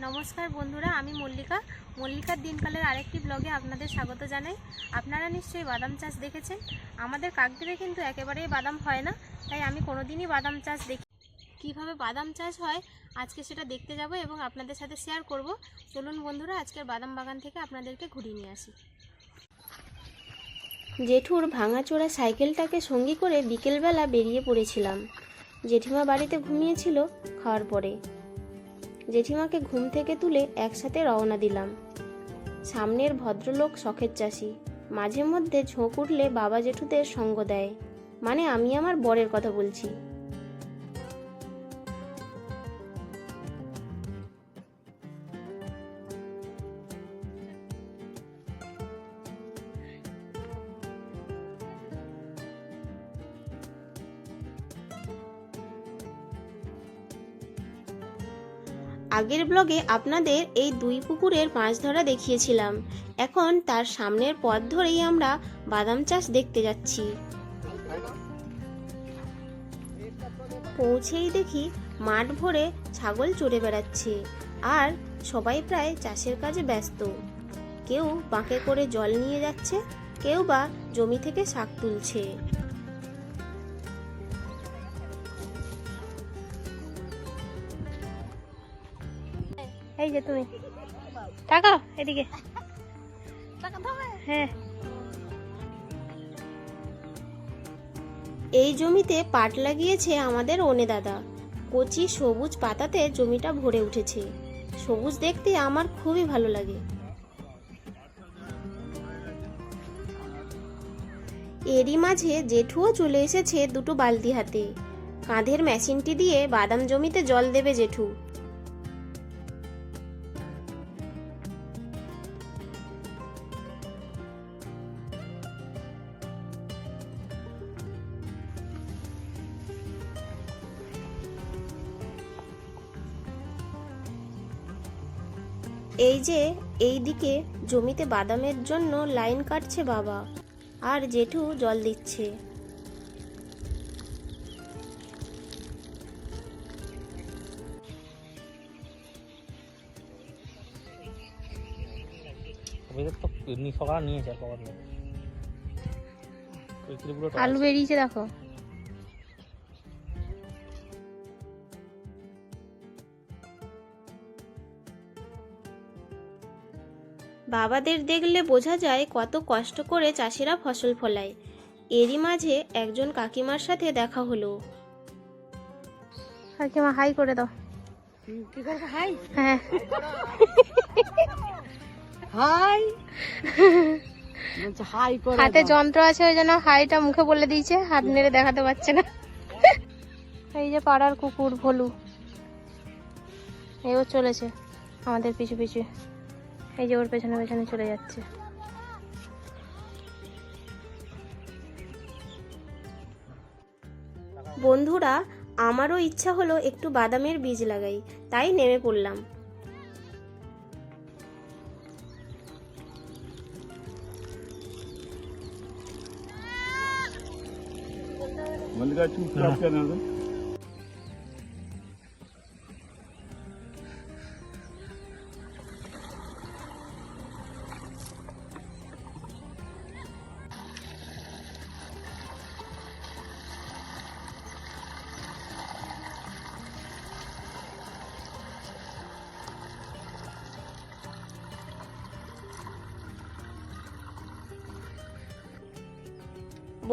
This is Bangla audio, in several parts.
নমস্কার বন্ধুরা, আমি মল্লিকার দিনকালের আরেকটি ব্লগে আপনাদের স্বাগত জানাই। আপনারা নিশ্চয়ই বাদাম চাষ দেখেছেন। আমাদের কাকদ্বীপে কিন্তু একেবারেই বাদাম হয় না, তাই আমি কোনোদিনই বাদাম চাষ দেখি। কীভাবে বাদাম চাষ হয় আজকে সেটা দেখতে যাব এবং আপনাদের সাথে শেয়ার করব। চলুন বন্ধুরা, আজকের বাদাম বাগান থেকে আপনাদেরকে ঘুরিয়ে নিয়ে আসি। জেঠুর ভাঙাচোরা সাইকেলটাকে সঙ্গী করে বিকেলবেলা বেরিয়ে পড়েছিলাম। জেঠিমা বাড়িতে ঘুমিয়েছিল। খাওয়ার পরে জেঠিমাকে ঘুম থেকে তুলে একসাথে রওনা দিলাম। সামনের ভদ্রলোক শখের চাষি, মাঝে মধ্যে ঝোঁক উঠলে বাবা জেঠুদের সঙ্গ দেয়, মানে আমি আমার বরের কথা বলছি। আগের ব্লগে আপনাদের এই দুই পুকুরের মাছ ধরা দেখিয়েছিলাম। এখন তার সামনের পথ ধরেই আমরা বাদাম চাষ দেখতে যাচ্ছি। পৌঁছেই দেখি মাঠ ভরে ছাগল চড়ে বেড়াচ্ছে, আর সবাই প্রায় চাষের কাজে ব্যস্ত। কেউ বাঁকে করে জল নিয়ে যাচ্ছে, কেউ বা জমি থেকে শাক তুলছে। এই যে তুমি তাকাও এদিকে। হ্যাঁ, এই জমিতে পাট লাগিয়েছে আমাদের ওনে দাদা। কচি সবুজ পাতাতে জমিটা ভরে উঠেছে। সবুজ দেখতে আমার খুবই ভালো লাগে। এরই মাঝে জেঠুও চলে এসেছে দুটো বালতি হাতে। কাঁধের মেশিনটি দিয়ে বাদাম জমিতে জল দেবে জেঠু। এই যে এই দিকে জমিতে বাদামের জন্য লাইন কাটছে বাবা, আর জেঠু জল দিচ্ছে। আলু বেরিয়েছে দেখো। বাবাদের দেখলে বোঝা যায় কত কষ্ট করে চাষিরা ফসল ফলায়। এরই মাঝে একজন কাকিমার সাথে দেখা হলো। কাকিমা হাই করে দাও। হাই। হ্যাঁ, হাই। হাতে যন্ত্র আছে, ওই জন্য হাইটা মুখে বলে দিয়েছে, হাত নেড়ে দেখাতে পারছে না। এই যে পাড়ার কুকুর ভলু, এও চলেছে আমাদের পিছু পিছু। এই যে ওর পেছনে পেছনে চলে যাচ্ছে। বন্ধুরা, আমারও ইচ্ছা হলো একটু বাদামের বীজ লাগাই, তাই নেমে পড়লাম।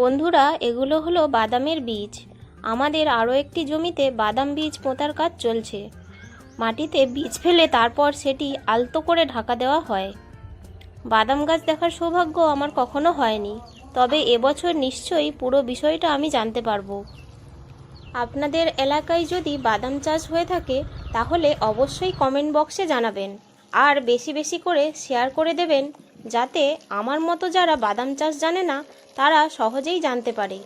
বন্ধুরা, এগুলো হলো বাদামের বীজ। আমাদের আরও একটি জমিতে বাদাম বীজ পোঁতার কাজ চলছে। মাটিতে বীজ ফেলে তারপর সেটি আলতো করে ঢাকা দেওয়া হয়। বাদাম গাছ দেখার সৌভাগ্য আমার কখনো হয়নি, তবে এবছর নিশ্চয়ই পুরো বিষয়টা আমি জানতে পারবো। আপনাদের এলাকায় যদি বাদাম চাষ হয়ে থাকে তাহলে অবশ্যই কমেন্ট বক্সে জানাবেন, আর বেশি বেশি করে শেয়ার করে দেবেন, যাতে আমার মতো যারা বাদাম চাষ জানে না তারা সহজেই জানতে পারে।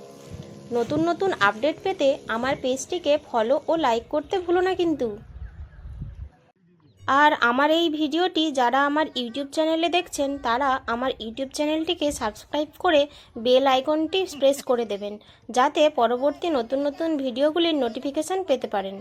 নতুন নতুন আপডেট পেতে আমার পেজটিকে ফলো ও লাইক করতে ভুলো না কিন্তু। আর আমার এই ভিডিওটি যারা আমার ইউটিউব চ্যানেলে দেখছেন তারা আমার ইউটিউব চ্যানেলটিকে সাবস্ক্রাইব করে বেল আইকনটি প্রেস করে দেবেন, যাতে পরবর্তী নতুন নতুন ভিডিওগুলির নোটিফিকেশান পেতে পারেন।